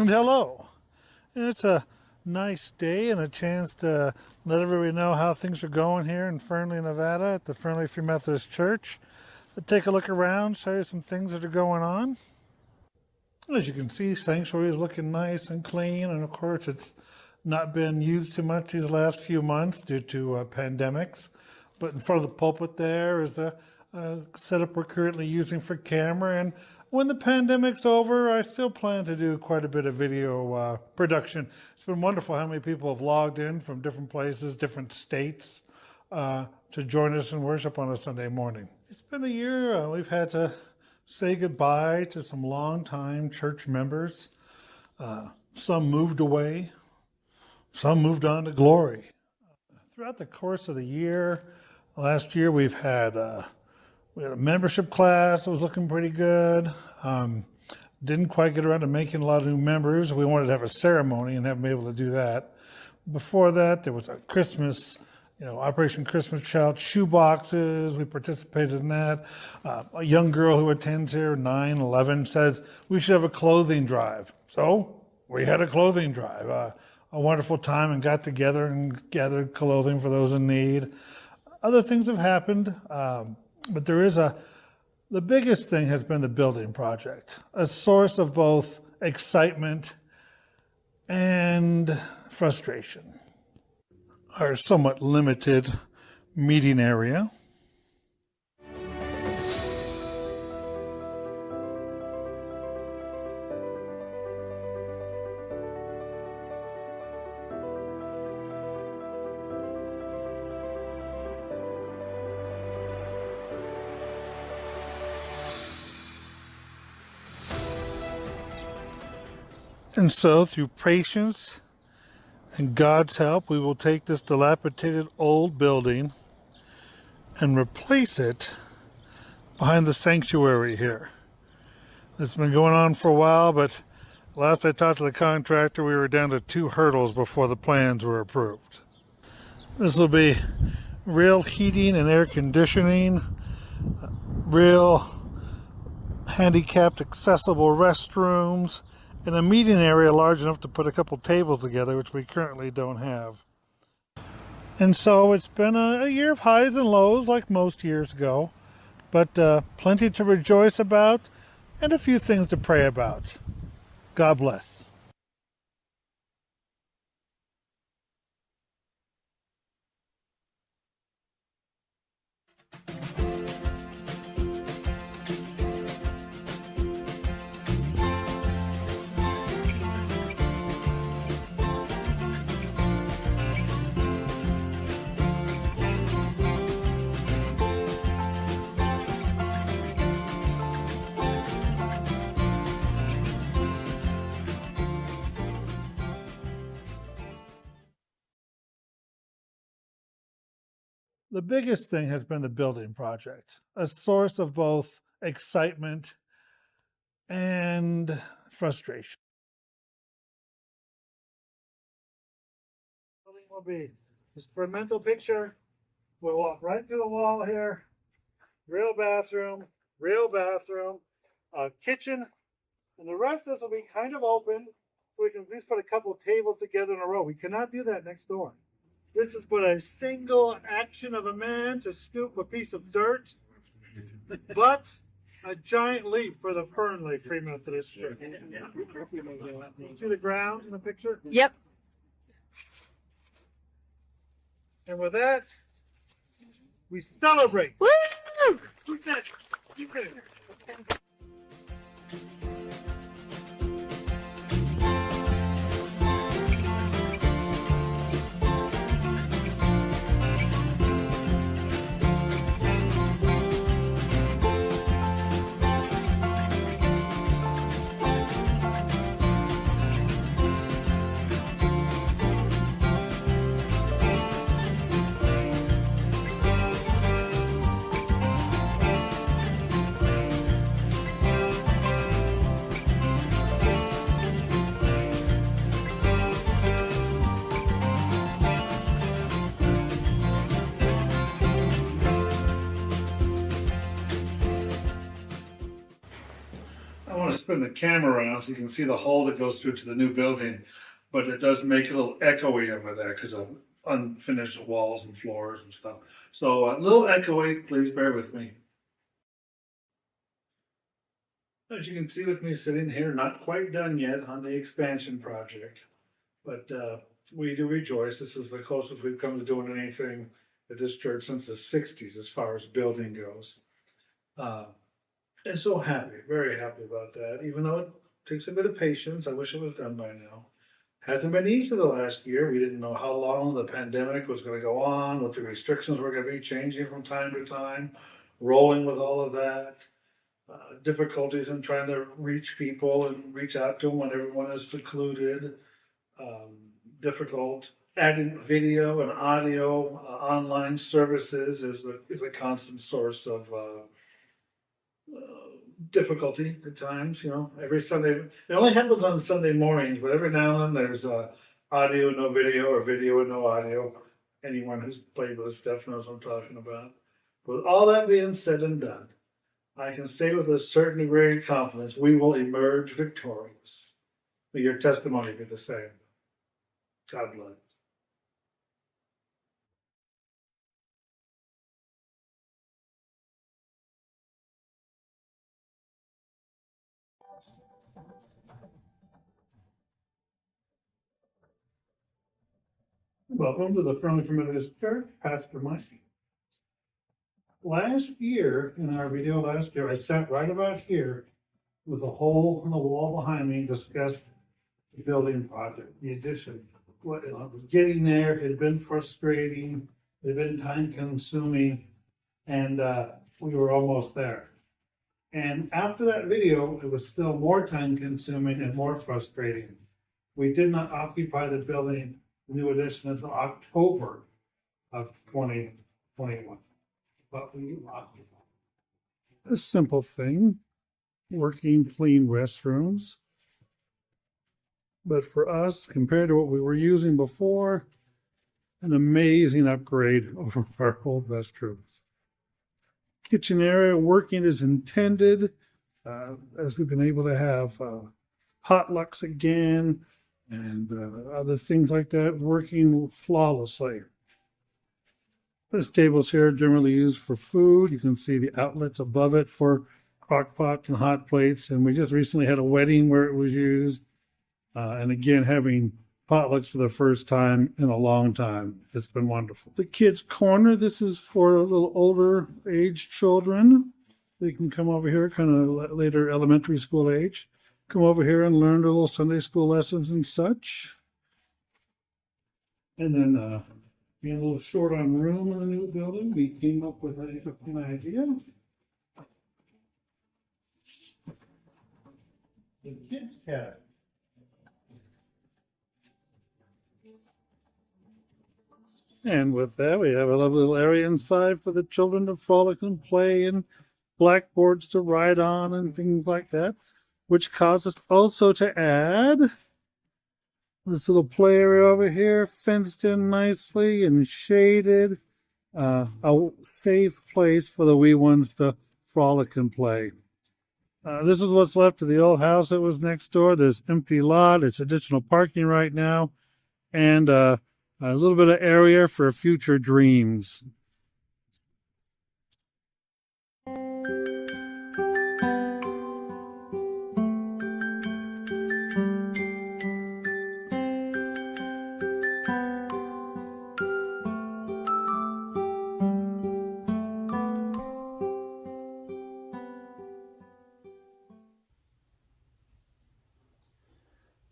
And hello. And it's a nice day and a chance to let everybody know how things are going here in Fernley, Nevada at the Fernley Free Methodist Church. Take a look around, show you some things that are going on. As you can see, sanctuary is looking nice and clean, and of course it's not been used too much these last few months due to pandemics. But in front of the pulpit there is a setup we're currently using for camera, and when the pandemic's over, I still plan to do quite a bit of video production. It's been wonderful how many people have logged in from different places, different states, to join us in worship on a Sunday morning. It's been a year. We've had to say goodbye to some longtime church members. Some moved away. Some moved on to glory. Throughout the course of the year, last year we had a membership class that was looking pretty good. Didn't quite get around to making a lot of new members. We wanted to have a ceremony and haven't been able to do that. Before that, there was a Christmas, Operation Christmas Child shoe boxes. We participated in that. A young girl who attends here, 9, 11, says we should have a clothing drive. So we had a clothing drive. A wonderful time and got together and gathered clothing for those in need. Other things have happened, but the biggest thing has been the building project, a source of both excitement and frustration. Our somewhat limited meeting area. And so, through patience and God's help, we will take this dilapidated old building and replace it behind the sanctuary here. It's been going on for a while, but last I talked to the contractor, we were down to 2 hurdles before the plans were approved. This will be real heating and air conditioning, real handicapped accessible restrooms, and a meeting area large enough to put a couple tables together, which we currently don't have. And so it's been a year of highs and lows, like most years go, but plenty to rejoice about and a few things to pray about. God bless. The biggest thing has been the building project, a source of both excitement and frustration. Building will be just for a mental picture. We'll walk right through the wall here. Real bathroom, kitchen, and the rest of this will be kind of open, so we can at least put a couple tables together in a row. We cannot do that next door. This is but a single action of a man to scoop a piece of dirt, but a giant leap for the Fernley Free Methodist Church. See the ground in the picture? Yep. And with that, we celebrate. Woo! Keep it. spin the camera around so you can see the hole that goes through to the new building, but it does make it a little echoey over there because of unfinished walls and floors and stuff. So a little echoey, please bear with me. As you can see with me sitting here, not quite done yet on the expansion project, but we do rejoice. This is the closest we've come to doing anything at this church since the 60s as far as building goes. And so happy, very happy about that, even though it takes a bit of patience. I wish it was done by now. Hasn't been easy the last year. We didn't know how long the pandemic was going to go on, what the restrictions were going to be changing from time to time, rolling with all of that. Difficulties in trying to reach people and reach out to them when everyone is secluded. Difficult adding video and audio online services is a constant source of difficulty at times. You know, every Sunday it only happens on Sunday mornings, but every now and then there's audio and no video or video and no audio. Anyone who's played with this stuff knows what I'm talking about. With all that being said and done, I can say with a certain degree of confidence, we will emerge victorious. May your testimony be the same. God bless. Welcome to the Fernley Methodist Church, Pastor Mike. Last year, in our video last year, I sat right about here with a hole in the wall behind me and discussed the building project, the addition. What I was getting there, it had been frustrating, it had been time consuming, and we were almost there. And after that video, it was still more time consuming and more frustrating. We did not occupy the building, the new addition, until October of 2021. But we occupied. A simple thing, working clean restrooms. But for us, compared to what we were using before, an amazing upgrade over our old restrooms. Kitchen area working as intended, as we've been able to have potlucks again and other things like that working flawlessly. This table's here generally used for food. You can see the outlets above it for crock pots and hot plates. And we just recently had a wedding where it was used. And again, having potlucks for the first time in a long time. It's been wonderful. The kids' corner, this is for a little older age children. They can come over here, kind of later elementary school age. Come over here and learn their little Sunday school lessons and such. And then, being a little short on room in the new building, we came up with an idea. The kids' cabin. And with that, we have a lovely little area inside for the children to frolic and play, and blackboards to write on and things like that, which caused us also to add this little play area over here, fenced in nicely and shaded. A safe place for the wee ones to frolic and play. This is what's left of the old house that was next door. This empty lot. It's additional parking right now. And a little bit of area for future dreams.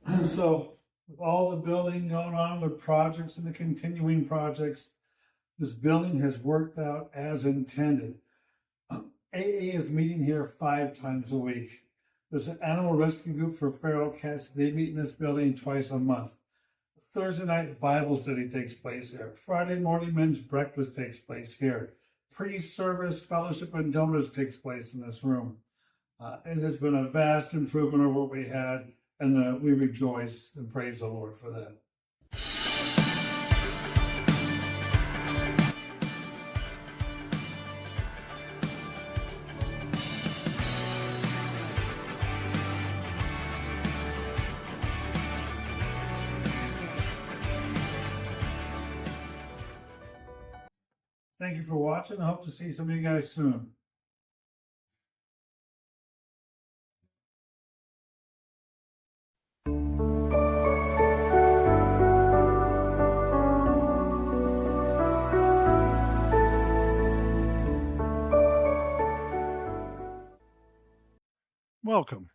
And so, with all the building going on, the projects and the continuing projects, this building has worked out as intended. AA is meeting here 5 times a week. There's an animal rescue group for feral cats. They meet in this building twice a month. Thursday night Bible study takes place here. Friday morning men's breakfast takes place here. Pre-service fellowship and donuts takes place in this room. It has been a vast improvement over what we had, and we rejoice and praise the Lord for that. Thank you for watching. I hope to see some of you guys soon. Welcome.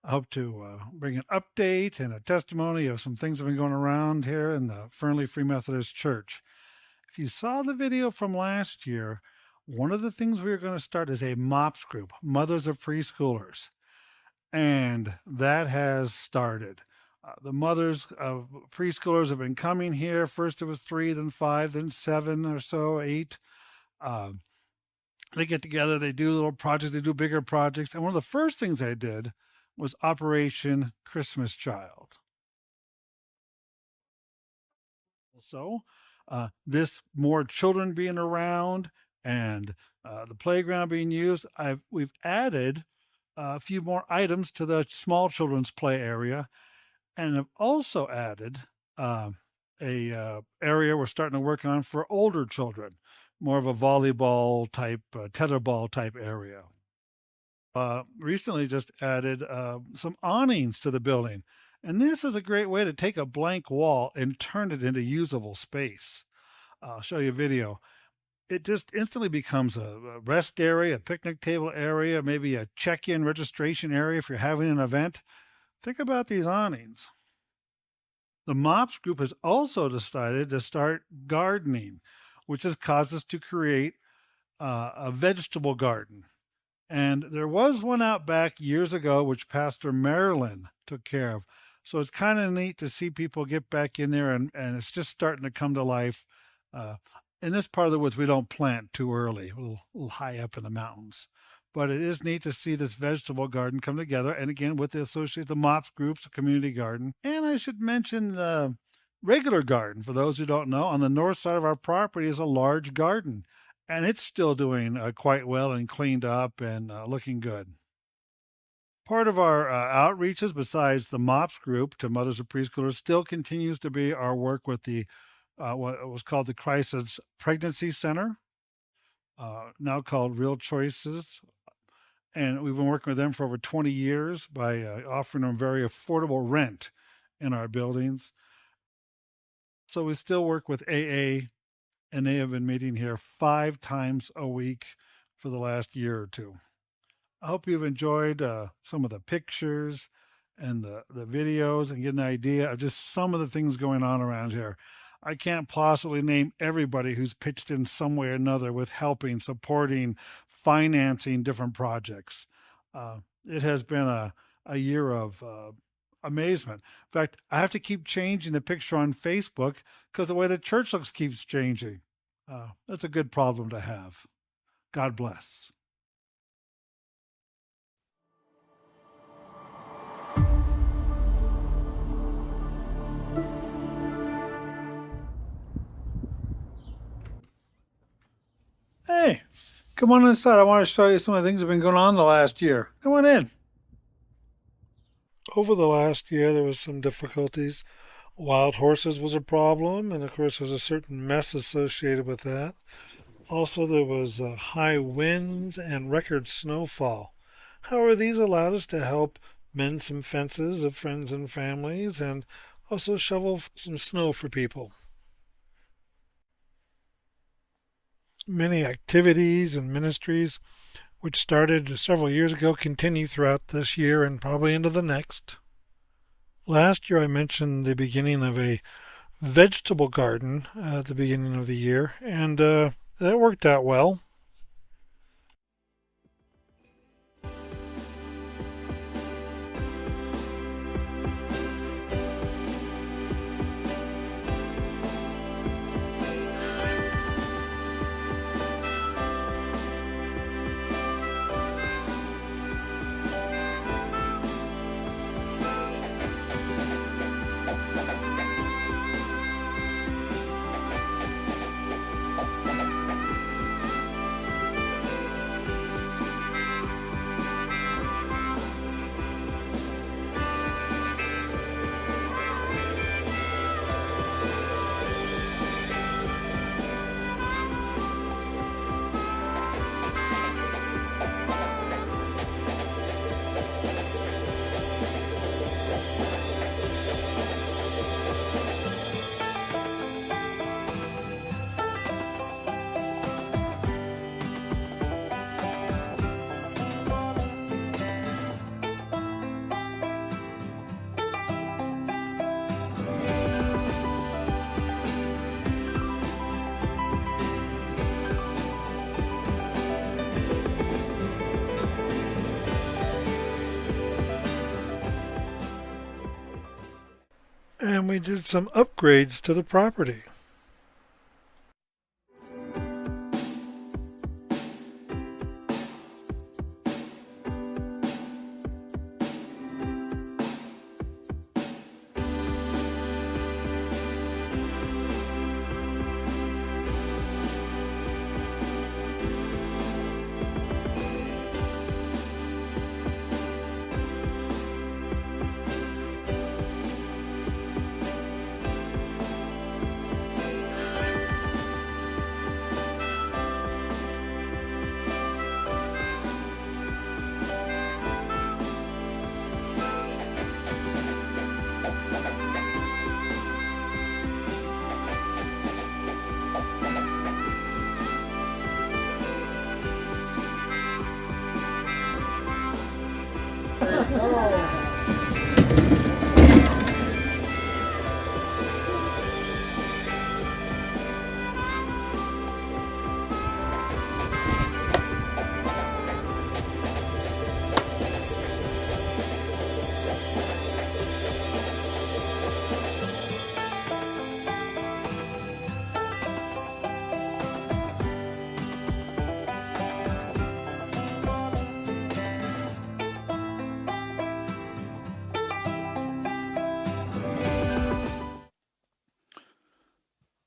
I hope to bring an update and a testimony of some things that have been going around here in the Fernley Free Methodist Church. If you saw the video from last year, one of the things we are going to start is a MOPS group, Mothers of Preschoolers. And that has started. The mothers of preschoolers have been coming here. First it was 3, then 5, then 7 or so, 8. They get together, they do little projects, they do bigger projects. And one of the first things they did was Operation Christmas Child. So this more children being around and the playground being used, we've added a few more items to the small children's play area, and have also added a area we're starting to work on for older children, more of a volleyball type, tetherball type area. Recently just added some awnings to the building. And this is a great way to take a blank wall and turn it into usable space. I'll show you a video. It just instantly becomes a rest area, a picnic table area, maybe a check-in registration area if you're having an event. Think about these awnings. The MOPS group has also decided to start gardening, which has caused us to create a vegetable garden. And there was one out back years ago, which Pastor Marilyn took care of. So it's kind of neat to see people get back in there, and it's just starting to come to life. In this part of the woods, we don't plant too early, a little high up in the mountains. But it is neat to see this vegetable garden come together. And again, with the associate, the MOPS groups, a community garden. And I should mention the regular garden. For those who don't know, on the north side of our property is a large garden. And it's still doing quite well and cleaned up and looking good. Part of our outreaches, besides the MOPS group to mothers of preschoolers, still continues to be our work with the what was called the Crisis Pregnancy Center, now called Real Choices. And we've been working with them for over 20 years by offering them very affordable rent in our buildings. So we still work with AA, and they have been meeting here 5 times a week for the last year or 2. I hope you've enjoyed some of the pictures and the videos and get an idea of just some of the things going on around here. I can't possibly name everybody who's pitched in some way or another with helping, supporting, financing different projects. It has been a year of amazement. In fact, I have to keep changing the picture on Facebook because the way the church looks keeps changing. That's a good problem to have. God bless. Hey, come on inside. I want to show you some of the things that have been going on the last year. Come on in. Over the last year, there was some difficulties. Wild horses was a problem, and of course, there's a certain mess associated with that. Also, there was high winds and record snowfall. However, these allowed us to help mend some fences of friends and families and also shovel some snow for people. Many activities and ministries which started several years ago continue throughout this year and probably into the next. Last year I mentioned the beginning of a vegetable garden at the beginning of the year, and that worked out well. And we did some upgrades to the property.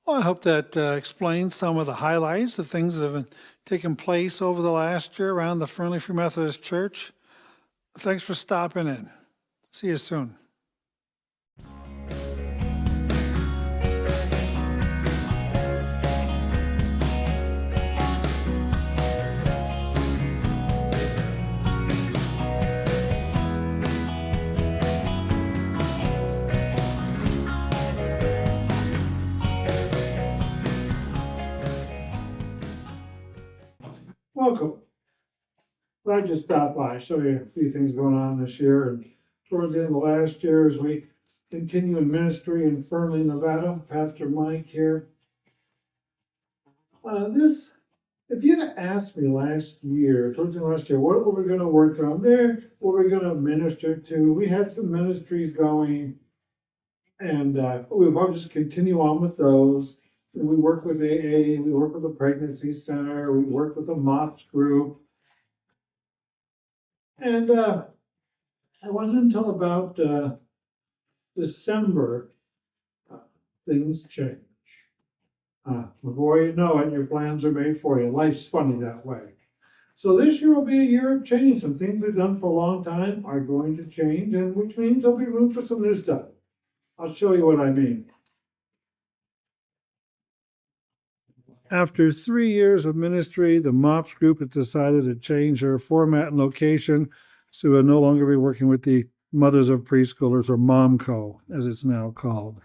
Well, I hope that explains some of the highlights, the things that have taken place over the last year around the Fernley Free Methodist Church. Thanks for stopping in. See you soon. Welcome. Glad you stopped by. Show you a few things going on this year. And towards the end of last year, as we continue in ministry in Fernley, Nevada, Pastor Mike here. If you'd have asked me last year, towards the end of last year, what were we going to work on there? What were we going to minister to? We had some ministries going, and we will just continue on with those. And we work with AA, we work with the Pregnancy Center, we work with the MOPS group. And it wasn't until about December things change. Before you know it, your plans are made for you. Life's funny that way. So this year will be a year of change. Some things we've done for a long time are going to change, and which means there'll be room for some new stuff. I'll show you what I mean. After 3 years of ministry, the MOPS group has decided to change their format and location, so we'll no longer be working with the Mothers of Preschoolers, or MOMCO, as it's now called.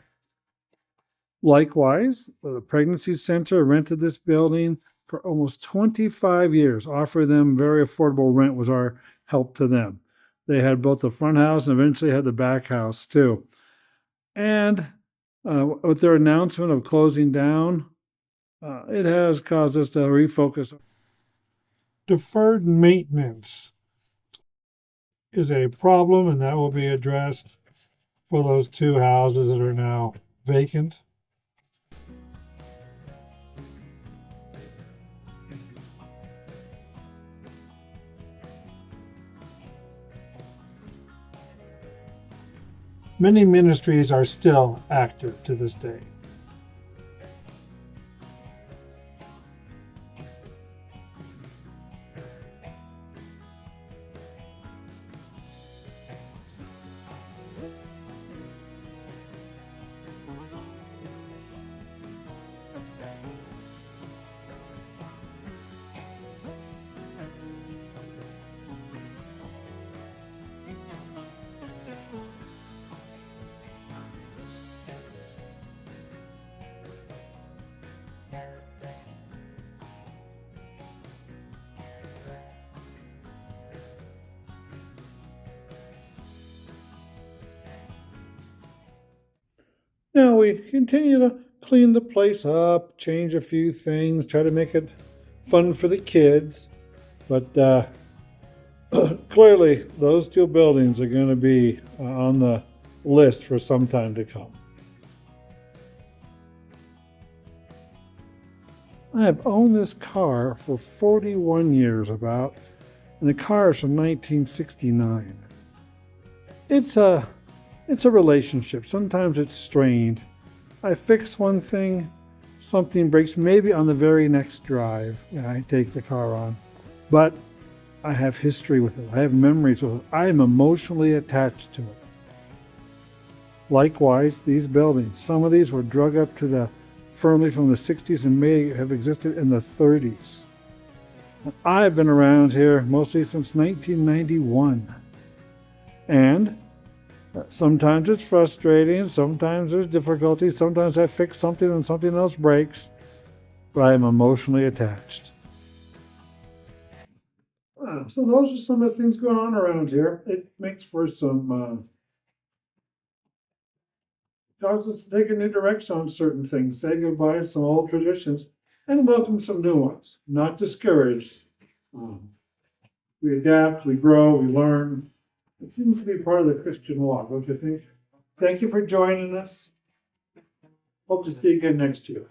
Likewise, the Pregnancy Center rented this building for almost 25 years, offering them very affordable rent was our help to them. They had both the front house and eventually had the back house too. And with their announcement of closing down, it has caused us to refocus. Deferred maintenance is a problem, and that will be addressed for those two houses that are now vacant. Many ministries are still active to this day. Now we continue to clean the place up, change a few things, try to make it fun for the kids. But clearly, those two buildings are going to be on the list for some time to come. I have owned this car for 41 years about, and the car is from 1969. It's a relationship. Sometimes it's strained. I fix one thing, something breaks maybe on the very next drive I take the car on. But I have history with it. I have memories with it. I am emotionally attached to it. Likewise, these buildings. Some of these were drug up to the Fernley from the 60s and may have existed in the 30s. I've been around here mostly since 1991. And sometimes it's frustrating, sometimes there's difficulties, sometimes I fix something and something else breaks, but I am emotionally attached. So those are some of the things going on around here. It makes for some, causes us to take a new direction on certain things, say goodbye to some old traditions, and welcome some new ones. Not discouraged. We adapt, we grow, we learn. It seems to be part of the Christian walk, don't you think? Thank you for joining us. Hope to see you again next year.